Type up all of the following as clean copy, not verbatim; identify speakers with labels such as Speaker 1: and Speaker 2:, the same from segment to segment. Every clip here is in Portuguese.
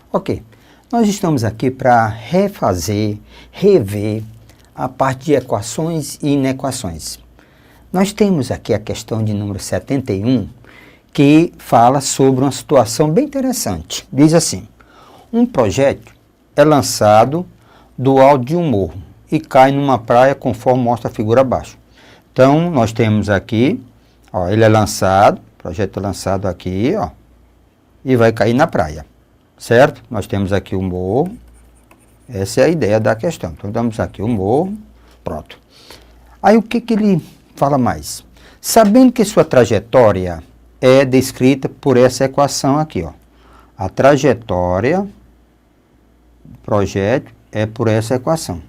Speaker 1: Ok, nós estamos aqui para rever a parte de equações e inequações. Nós temos aqui a questão de número 71, que fala sobre uma situação bem interessante. Diz assim: um projétil é lançado do alto de um morro e cai numa praia conforme mostra a figura abaixo. Então, nós temos aqui, ó, ele é lançado, o projétil é lançado aqui, ó, e vai cair na praia, certo? Nós temos aqui o morro, essa é a ideia da questão. Então, damos aqui o morro, pronto. Aí, o que ele fala mais? Sabendo que sua trajetória é descrita por essa equação aqui, ó. A trajetória do projétil é por essa equação.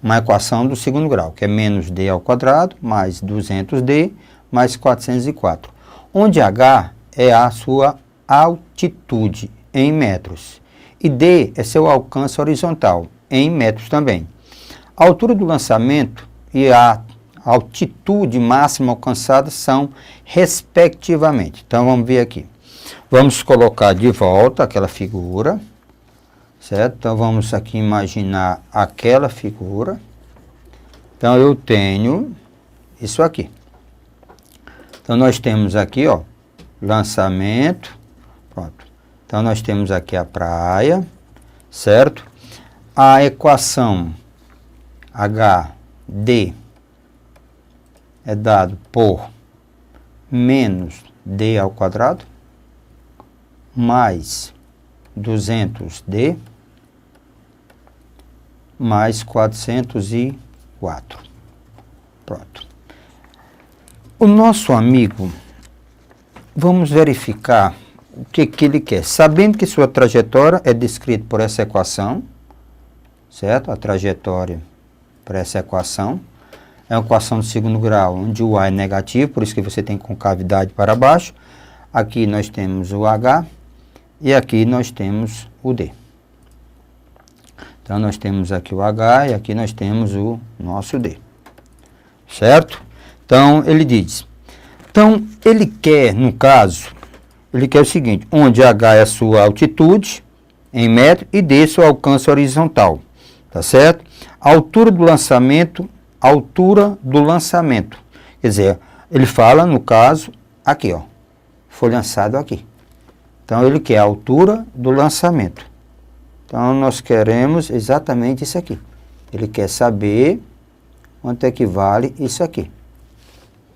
Speaker 1: Uma equação do segundo grau, que é menos d ao quadrado, mais 200d, mais 404. Onde h é a sua altitude em metros. E d é seu alcance horizontal, em metros também. A altura do lançamento e a altitude máxima alcançada são respectivamente. Então, vamos ver aqui. Vamos colocar de volta aquela figura, certo? Então, vamos aqui imaginar aquela figura. Então, eu tenho isso aqui. Então, nós temos aqui, ó, lançamento, pronto. Então, nós temos aqui a praia, certo? A equação HD é dado por menos d ao quadrado mais 200d mais 404. Pronto. O nosso amigo, vamos verificar o que ele quer. Sabendo que sua trajetória é descrita por essa equação, certo? A trajetória por essa equação é uma equação do segundo grau, onde o A é negativo, por isso que você tem concavidade para baixo. Aqui nós temos o H e aqui nós temos o D. Então, nós temos aqui o H e aqui nós temos o nosso D. Certo? Então, ele diz. Então, ele quer, no caso, ele quer o seguinte, onde H é a sua altitude em metro e D seu alcance horizontal. Tá certo? A altura do lançamento, quer dizer, ele fala, no caso, aqui, ó, foi lançado aqui. Então, ele quer a altura do lançamento. Então, nós queremos exatamente isso aqui. Ele quer saber quanto é que vale isso aqui.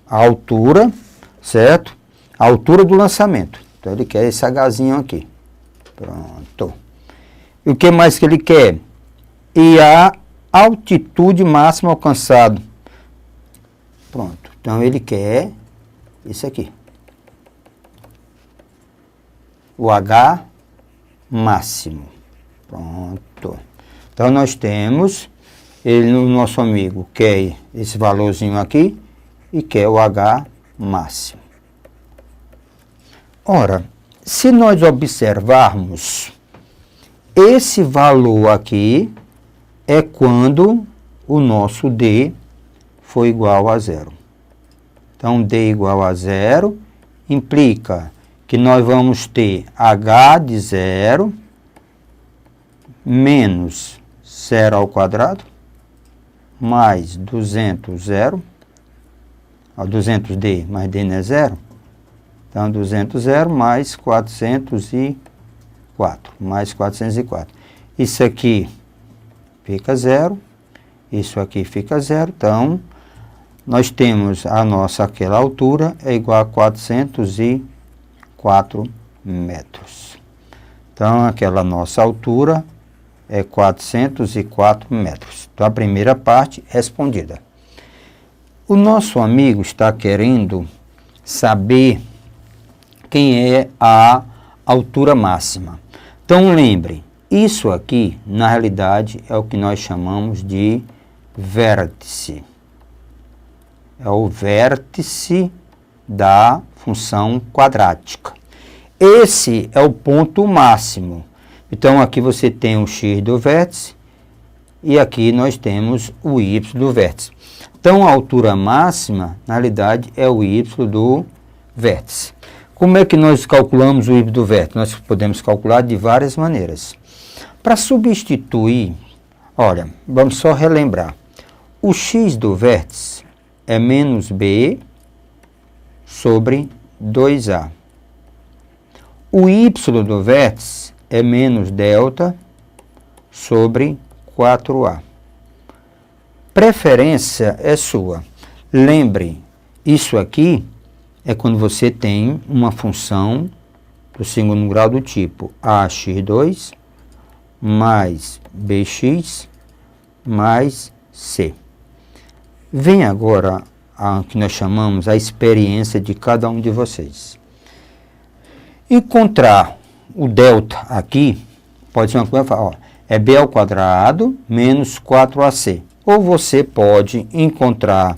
Speaker 1: A altura, certo? A altura do lançamento. Então, ele quer esse Hzinho aqui. Pronto. E o que mais que ele quer? E a altitude máxima alcançada. Pronto. Então, ele quer isso aqui. O H máximo. Pronto. Então, nós temos, ele, o nosso amigo, quer esse valorzinho aqui e quer o H máximo. Ora, se nós observarmos, esse valor aqui é quando o nosso D for igual a zero. Então, D igual a zero implica que nós vamos ter H de zero menos zero ao quadrado mais 200, zero. 200D mais D não é zero. Então, 200, zero mais 404, mais 404. Isso aqui fica zero, isso aqui fica zero. Então, nós temos a nossa, aquela altura é igual a 404 metros. Então, aquela nossa altura é 404 metros. Então, a primeira parte respondida. O nosso amigo está querendo saber quem é a altura máxima. Então, lembre, isso aqui, na realidade, é o que nós chamamos de vértice. É o vértice da função quadrática. Esse é o ponto máximo. Então, aqui você tem o x do vértice e aqui nós temos o y do vértice. Então, a altura máxima, na realidade, é o y do vértice. Como é que nós calculamos o híbrido do vértice? Nós podemos calcular de várias maneiras. Para substituir, olha, vamos só relembrar. O x do vértice é menos b sobre 2a. O y do vértice é menos delta sobre 4a. Preferência é sua. Lembre, isso aqui é quando você tem uma função do segundo grau do tipo ax2 mais bx mais c. Vem agora a que nós chamamos a experiência de cada um de vocês. Encontrar o delta aqui, pode ser uma coisa, ó, é b ao quadrado menos 4ac. Ou você pode encontrar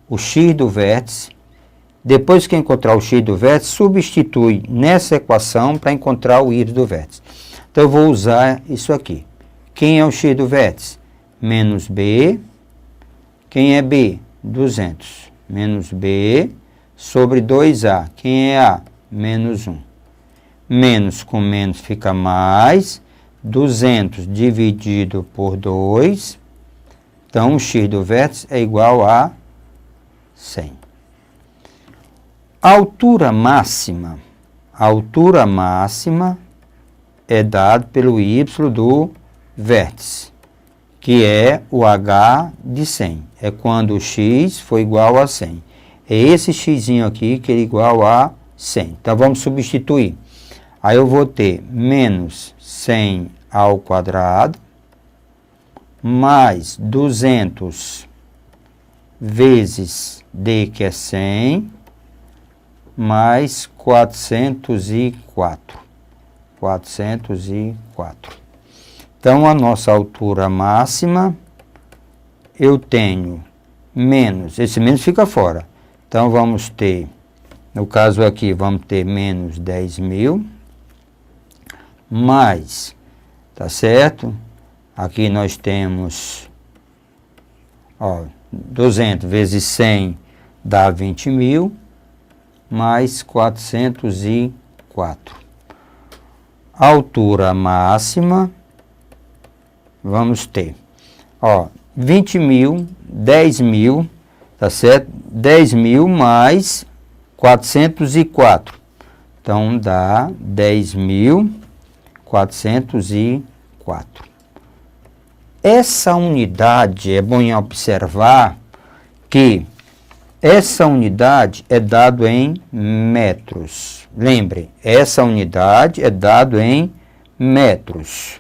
Speaker 1: o x do vértice, depois que encontrar o x do vértice, substitui nessa equação para encontrar o y do vértice. Então eu vou usar isso aqui. Quem é o x do vértice? Menos b. Quem é b? 200. Menos b sobre 2a. Quem é a? Menos 1. Menos com menos fica mais. 200 dividido por 2. Então, o x do vértice é igual a 100. A altura máxima é dada pelo y do vértice, que é o h de 100. É quando o x for igual a 100. É esse x aqui que é igual a 100. Então, vamos substituir. Aí eu vou ter menos 100 ao quadrado, mais 200 vezes d, que é 100, mais 404. 404. Então, a nossa altura máxima, eu tenho menos, esse menos fica fora. Então, vamos ter, no caso aqui, vamos ter menos 10.000, mais, tá certo? Aqui nós temos, ó, 200 vezes 100 dá 20.000, mais 404. A altura máxima, vamos ter, ó, 20.000, 10.000, tá certo? 10.000 mais 404. Então, dá 10.404. Essa unidade, é bom observar que essa unidade é dado em metros. Lembre, essa unidade é dado em metros,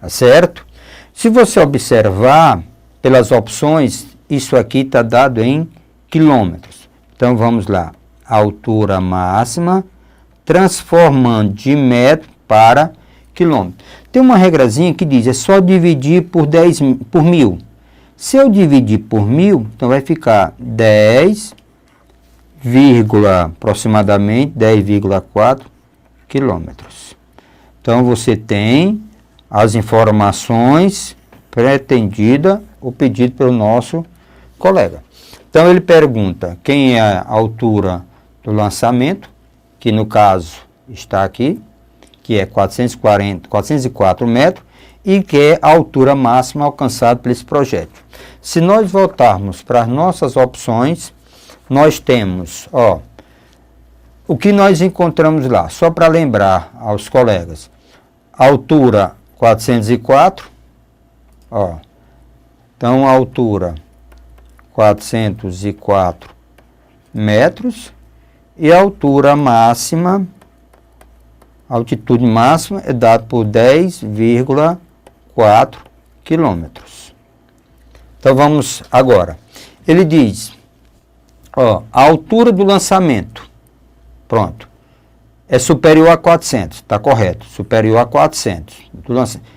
Speaker 1: tá certo? Se você observar pelas opções, isso aqui está dado em quilômetros. Então, vamos lá. Altura máxima, transformando de metro para quilômetro. Tem uma regrazinha que diz, é só dividir por 1.000. Se eu dividir por 1.000, então vai ficar 10, aproximadamente 10,4 quilômetros. Então, você tem as informações pretendidas ou pedidas pelo nosso colega. Então, ele pergunta quem é a altura do lançamento, que no caso está aqui, que é 404 metros, e que é a altura máxima alcançada por esse projétil. Se nós voltarmos para as nossas opções, nós temos, ó, o que nós encontramos lá, só para lembrar aos colegas, altura 404, ó, então a altura 404 metros, e a altura máxima, a altitude máxima é dada por 10,4 quilômetros. Então vamos agora. Ele diz, ó, a altura do lançamento, pronto, é superior a 400, está correto, superior a 400 do lançamento.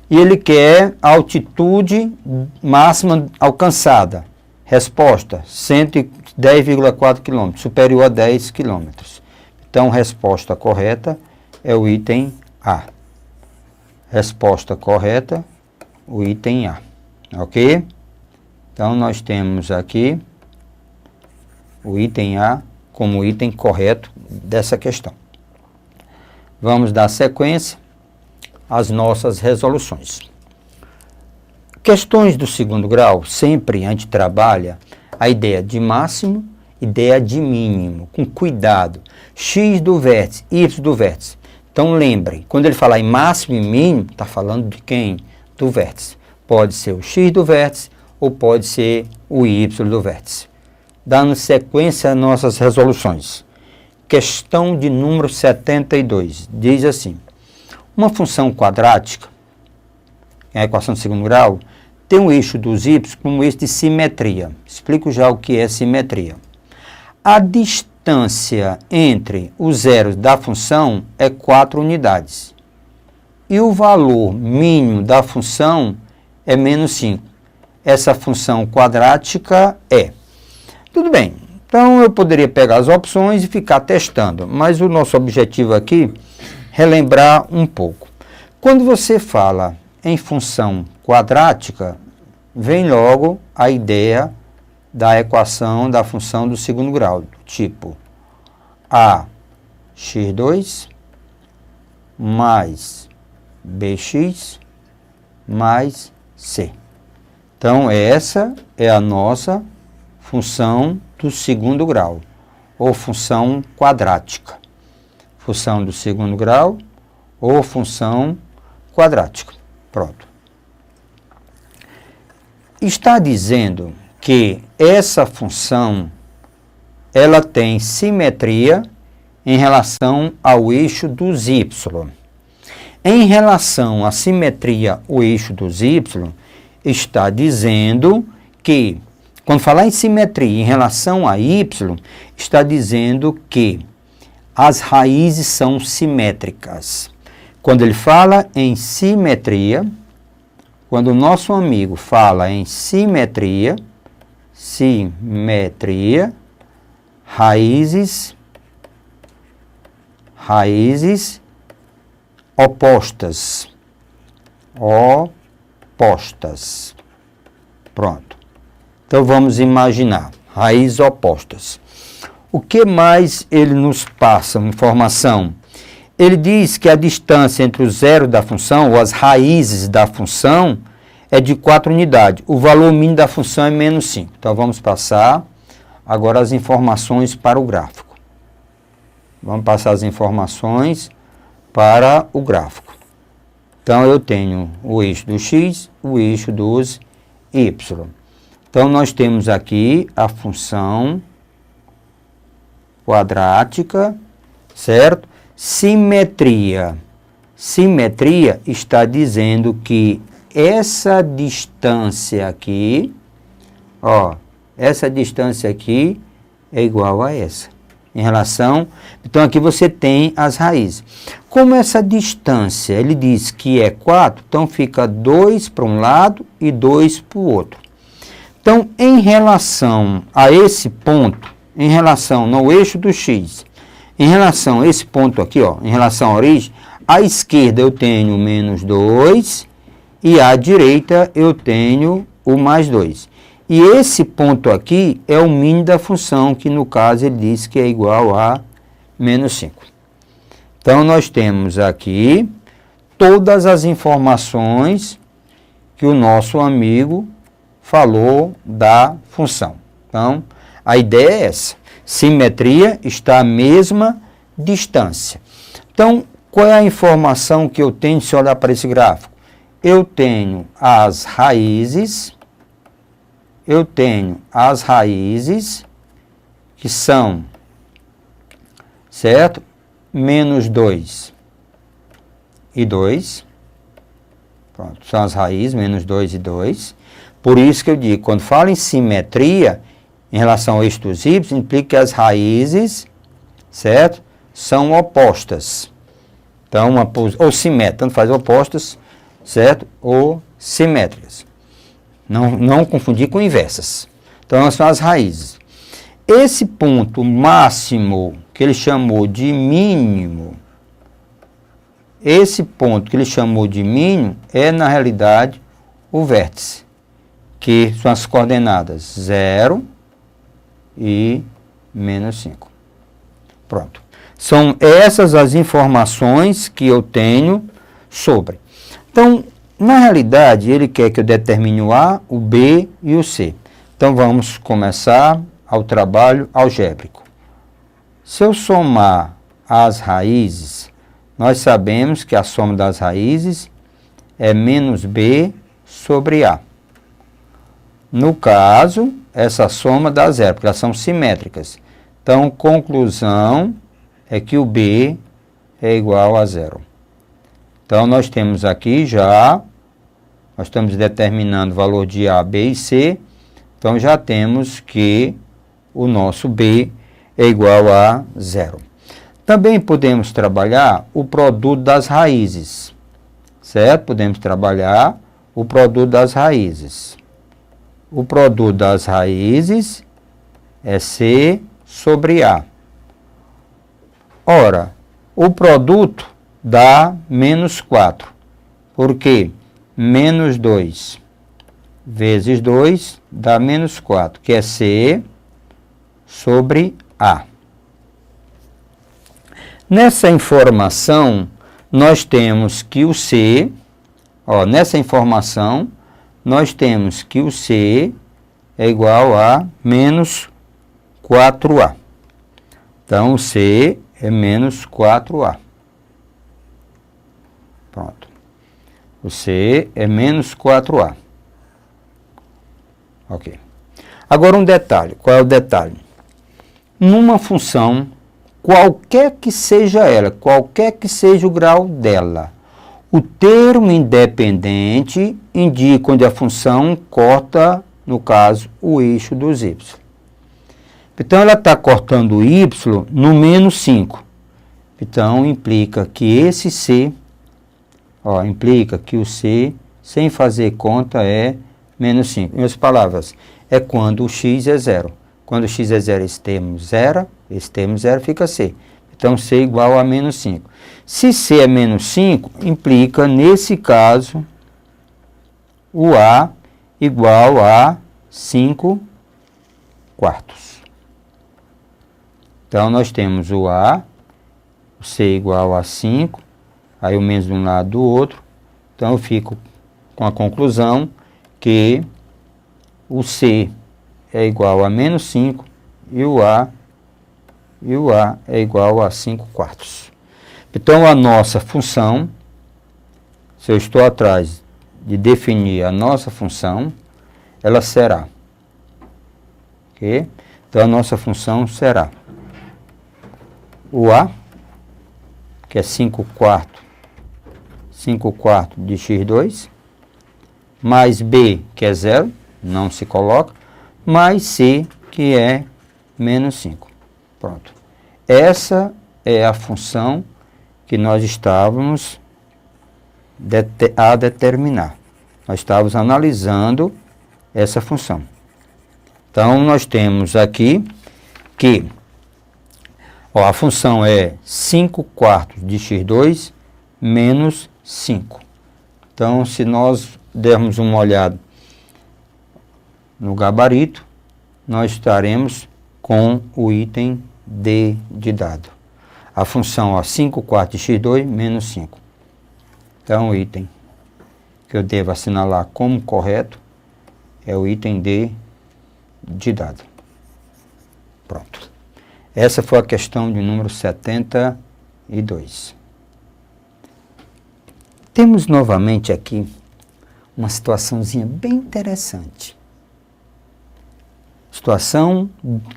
Speaker 1: E ele quer a altitude máxima alcançada. Resposta, 110,4 km, superior a 10 km. Então, resposta correta é o item A. Resposta correta, o item A. Ok? Então, nós temos aqui o item A como item correto dessa questão. Vamos dar sequência às nossas resoluções. Questões do segundo grau, sempre a gente trabalha a ideia de máximo, ideia de mínimo, com cuidado. X do vértice, Y do vértice. Então lembrem, quando ele falar em máximo e mínimo, está falando de quem? Do vértice. Pode ser o X do vértice ou pode ser o Y do vértice. Dando sequência às nossas resoluções. Questão de número 72. Diz assim: uma função quadrática, a equação de segundo grau, tem um eixo dos y como um eixo de simetria. Explico já o que é simetria. A distância entre os zeros da função é 4 unidades. E o valor mínimo da função é menos 5. Essa função quadrática é. Tudo bem, então eu poderia pegar as opções e ficar testando, mas o nosso objetivo aqui é relembrar um pouco. Quando você fala em função quadrática, vem logo a ideia da equação da função do segundo grau, do tipo ax2 mais bx mais c. Então, essa é a nossa função do segundo grau, ou função quadrática. Função do segundo grau ou função quadrática. Pronto. Está dizendo que essa função ela tem simetria em relação ao eixo dos y. Em relação à simetria ao eixo dos y, está dizendo que, quando falar em simetria em relação a y, está dizendo que as raízes são simétricas. Quando ele fala em simetria, quando o nosso amigo fala em simetria, raízes opostas. Pronto. Então vamos imaginar raízes opostas. O que mais ele nos passa informação? Ele diz que a distância entre o zero da função, ou as raízes da função, é de 4 unidades. O valor mínimo da função é menos 5. Então, vamos passar agora as informações para o gráfico. Vamos passar as informações para o gráfico. Então, eu tenho o eixo do x, o eixo dos y. Então, nós temos aqui a função quadrática, certo? Simetria. Simetria está dizendo que essa distância aqui, essa distância aqui é igual a essa. Em relação, então aqui você tem as raízes. Como essa distância, ele diz que é 4, então fica 2 para um lado e 2 para o outro. Então, em relação a esse ponto, em relação no eixo do x, em relação a esse ponto aqui, em relação à origem, à esquerda eu tenho menos 2 e à direita eu tenho o mais 2. E esse ponto aqui é o mínimo da função, que no caso ele diz que é igual a menos 5. Então, nós temos aqui todas as informações que o nosso amigo falou da função. Então, a ideia é essa. Simetria está à mesma distância. Então, qual é a informação que eu tenho se olhar para esse gráfico? Eu tenho as raízes, que são, certo? Menos 2 e 2. Pronto, são as raízes, menos 2 e 2. Por isso que eu digo, quando falo em simetria, em relação ao eixo dos y, implica que as raízes, certo? São opostas. Então, ou simétricas, tanto faz opostas, certo? Ou simétricas. Não confundir com inversas. Então, elas são as raízes. Esse ponto máximo, que ele chamou de mínimo, é, na realidade, o vértice, que são as coordenadas 0 e menos 5. Pronto. São essas as informações que eu tenho sobre. Então, na realidade, ele quer que eu determine o A, o B e o C. Então, vamos começar ao trabalho algébrico. Se eu somar as raízes, nós sabemos que a soma das raízes é menos B sobre A. No caso, essa soma dá zero, porque elas são simétricas. Então, conclusão é que o B é igual a zero. Então, nós temos aqui já, nós estamos determinando o valor de A, B e C. Então, já temos que o nosso B é igual a zero. Também podemos trabalhar o produto das raízes, certo? Podemos trabalhar o produto das raízes. O produto das raízes é C sobre A. Ora, o produto dá menos 4. Por quê? Menos 2 vezes 2 dá menos 4, que é C sobre A. Nessa informação, nós temos que o C, nessa informação, nós temos que o C é igual a menos 4A. Então, o C é menos 4A. Pronto. O C é menos 4A. Ok. Agora um detalhe. Qual é o detalhe? Numa função, qualquer que seja ela, qualquer que seja o grau dela, o termo independente indica onde a função corta, no caso, o eixo dos y. Então, ela está cortando o y no menos 5. Então, implica que esse C, implica que o C, sem fazer conta, é menos 5. Em outras palavras, é quando o x é zero. Quando o x é zero, esse termo zero fica C. Então, C é igual a menos 5. Se C é menos 5, implica, nesse caso, o A igual a 5 quartos. Então, nós temos o A, o C igual a 5, aí o menos de um lado do outro. Então, eu fico com a conclusão que o C é igual a menos 5 e o A é igual a 5 quartos. Então, a nossa função, se eu estou atrás de definir a nossa função, ela será. Okay? Então, a nossa função será o A, que é 5 quartos de x2, mais B, que é zero, não se coloca, mais C, que é menos 5. Pronto. Essa é a função que nós estávamos a determinar. Nós estávamos analisando essa função. Então, nós temos aqui que a função é 5 quartos de x2 menos 5. Então, se nós dermos uma olhada no gabarito, nós estaremos com o item D de dado. A função 5 quartos de x2 menos 5. Então, o item que eu devo assinalar como correto é o item D de dado. Pronto. Essa foi a questão de número 72. Temos novamente aqui uma situaçãozinha bem interessante. Situação,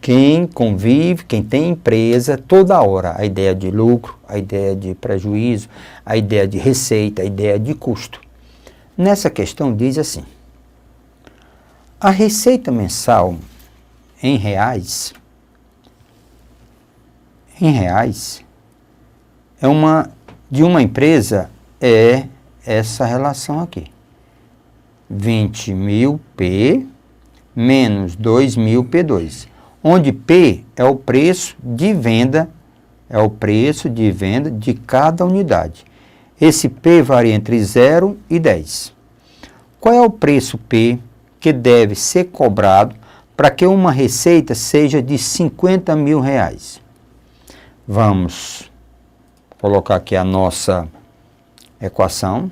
Speaker 1: quem convive, quem tem empresa, toda hora, a ideia de lucro, a ideia de prejuízo, a ideia de receita, a ideia de custo. Nessa questão diz assim: a receita mensal em reais de uma empresa é essa relação aqui. 20.000 P menos 2.000 P2, onde P é o preço de venda, de cada unidade. Esse P varia entre 0 e 10. Qual é o preço P que deve ser cobrado para que uma receita seja de R$50.000? Vamos colocar aqui a nossa equação,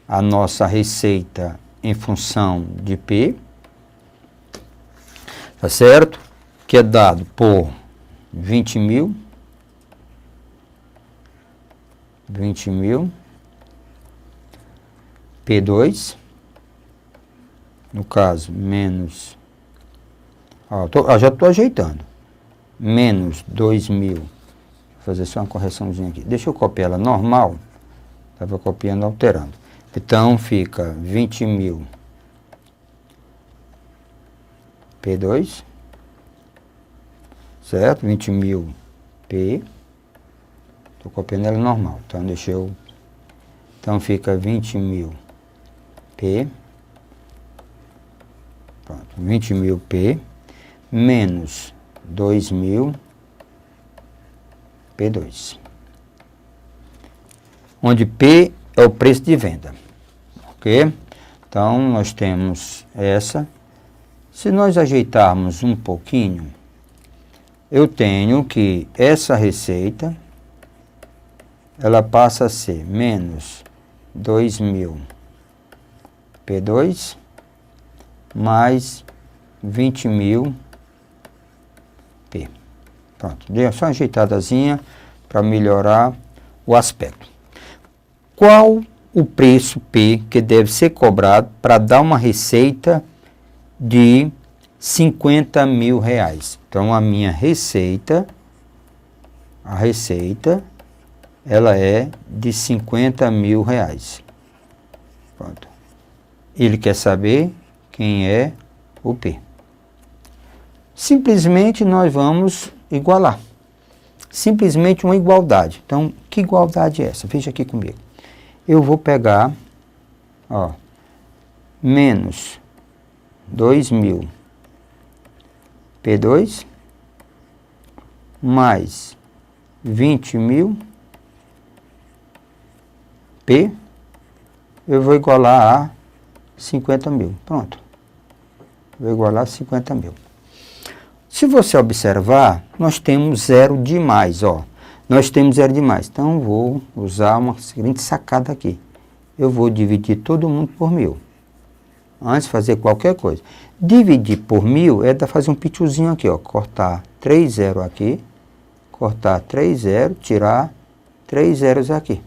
Speaker 1: a nossa receita em função de P, tá certo? Que é dado por 20.000, P2, no caso, menos, já estou ajeitando, menos 2.000, vou fazer só uma correçãozinha aqui, deixa eu copiar ela normal, estava copiando, alterando, então fica 20.000 P2, certo? 20.000 P, estou copiando ela normal, então deixa eu, então fica 20.000 P, pronto, 20.000 P, menos 2.000 P2, onde P é o preço de venda, ok? Então, nós temos essa, se nós ajeitarmos um pouquinho, eu tenho que essa receita, ela passa a ser menos 2.000 P2 mais 20.000 P. Pronto, dei só uma ajeitadazinha para melhorar o aspecto. Qual o preço P que deve ser cobrado para dar uma receita de 50.000 reais? Então, a minha receita, ela é de 50.000 reais. Pronto. Ele quer saber quem é o P. Simplesmente nós vamos igualar. Simplesmente uma igualdade. Então, que igualdade é essa? Veja aqui comigo. Eu vou pegar, menos 2.000 P2 mais 20.000 P, eu vou igualar a 50.000. Pronto. Vou igualar a 50.000. Se você observar, nós temos zero de mais, Nós temos zero de mais. Então, vou usar uma seguinte sacada aqui. Eu vou dividir todo mundo por 1.000. Antes de fazer qualquer coisa. Dividir por 1.000 é fazer um pituzinho aqui, cortar 3 zeros aqui, cortar 3 zeros, tirar 3 zeros aqui.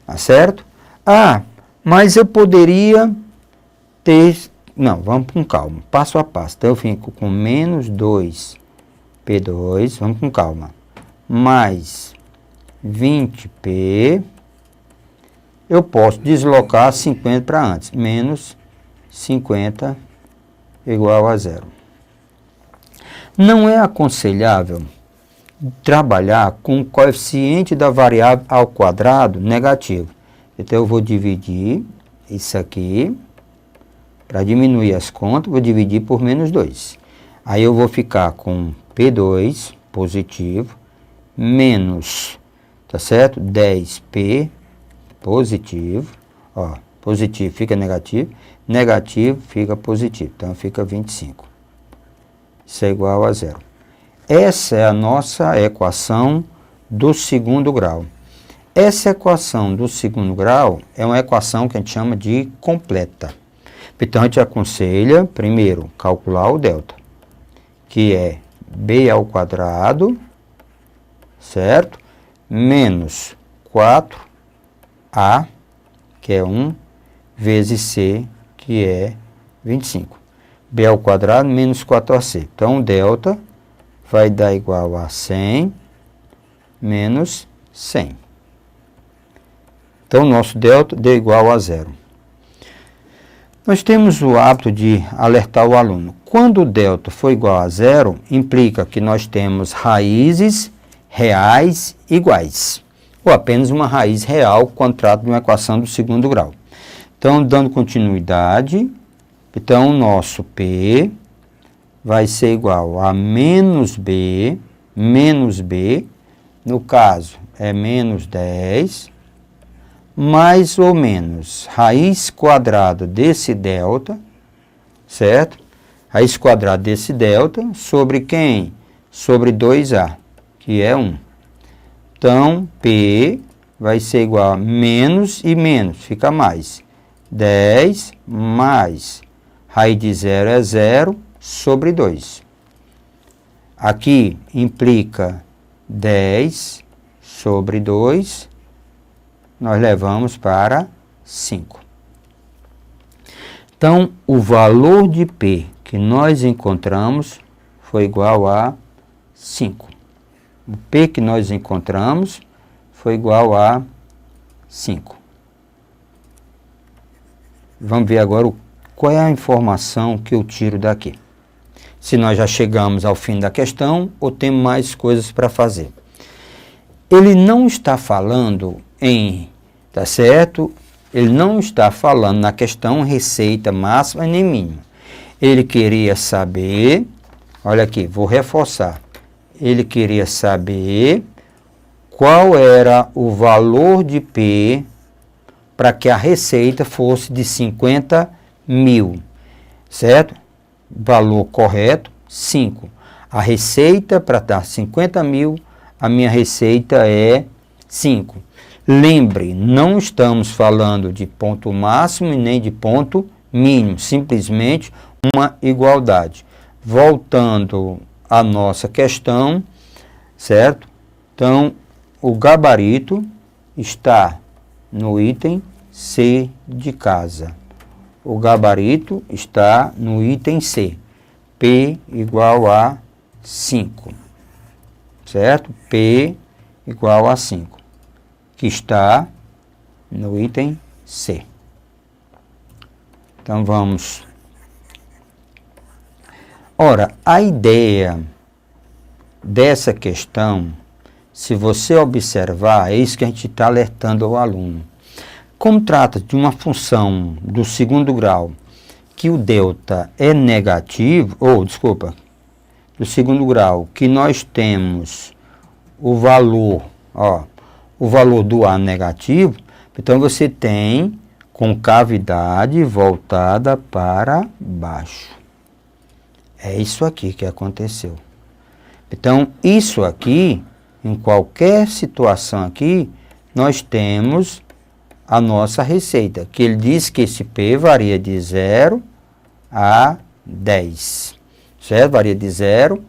Speaker 1: Tá certo? Mas eu poderia ter... Não, vamos com calma, passo a passo. Então, eu fico com menos 2 P2, vamos com calma, mais 20P, eu posso deslocar 50 para antes, menos 50 igual a zero. Não é aconselhável trabalhar com o coeficiente da variável ao quadrado negativo. Então, eu vou dividir isso aqui, para diminuir as contas, vou dividir por menos 2. Aí eu vou ficar com P2 positivo, menos, tá certo? 10P positivo, positivo fica negativo, negativo fica positivo, então fica 25. Isso é igual a zero. Essa é a nossa equação do segundo grau. Essa equação do segundo grau é uma equação que a gente chama de completa. Então, a gente aconselha, primeiro, calcular o delta, que é B ao quadrado, certo? Menos 4A, que é 1, vezes C, que é 25. B ao quadrado menos 4AC. Então, o delta vai dar igual a 100 menos 100. Então, o nosso delta deu igual a zero. Nós temos o hábito de alertar o aluno. Quando o delta for igual a zero, implica que nós temos raízes reais iguais, ou apenas uma raiz real quando trata de uma equação do segundo grau. Então, dando continuidade, então o nosso P vai ser igual a menos B, no caso é menos 10, mais ou menos raiz quadrada desse delta, certo? Raiz quadrada desse delta sobre quem? Sobre 2A. que é 1. Então, P vai ser igual a menos e menos, fica mais. 10 mais raiz de 0 é 0 sobre 2. Aqui implica 10 sobre 2, nós levamos para 5. Então, o valor de P que nós encontramos foi igual a 5. O P que nós encontramos foi igual a 5. Vamos ver agora qual é a informação que eu tiro daqui. Se nós já chegamos ao fim da questão ou temos mais coisas para fazer. Ele não está falando tá certo? Ele não está falando na questão receita máxima nem mínima. Ele queria saber, olha aqui, vou reforçar. Ele queria saber qual era o valor de P para que a receita fosse de 50 mil, certo? Valor correto, 5. A receita para dar 50 mil, a minha receita é 5. Lembre, não estamos falando de ponto máximo e nem de ponto mínimo, simplesmente uma igualdade. Voltando à nossa questão, certo? Então, o gabarito está no item C de casa. O gabarito está no item C. P igual a 5. Certo? P igual a 5. Que está no item C. Então, vamos. Ora, a ideia dessa questão, se você observar, é isso que a gente está alertando ao aluno. Como trata de uma função do segundo grau, que o delta é negativo, do segundo grau, que nós temos o valor, o valor do A negativo, então você tem concavidade voltada para baixo. É isso aqui que aconteceu. Então, isso aqui, em qualquer situação aqui, nós temos a nossa receita, que ele diz que esse P varia de 0 a 10, certo? Varia de 0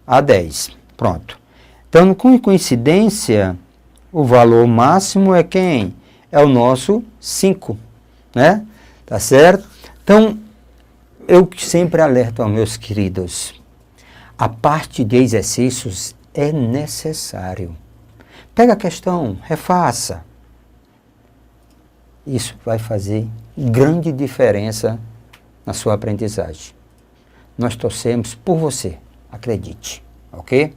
Speaker 1: a 10, pronto. Então, com coincidência, o valor máximo é quem? É o nosso 5, né? Tá certo? Então, eu sempre alerto aos meus queridos, a parte de exercícios é necessário. Pega a questão, refaça. Isso vai fazer grande diferença na sua aprendizagem. Nós torcemos por você, acredite, ok?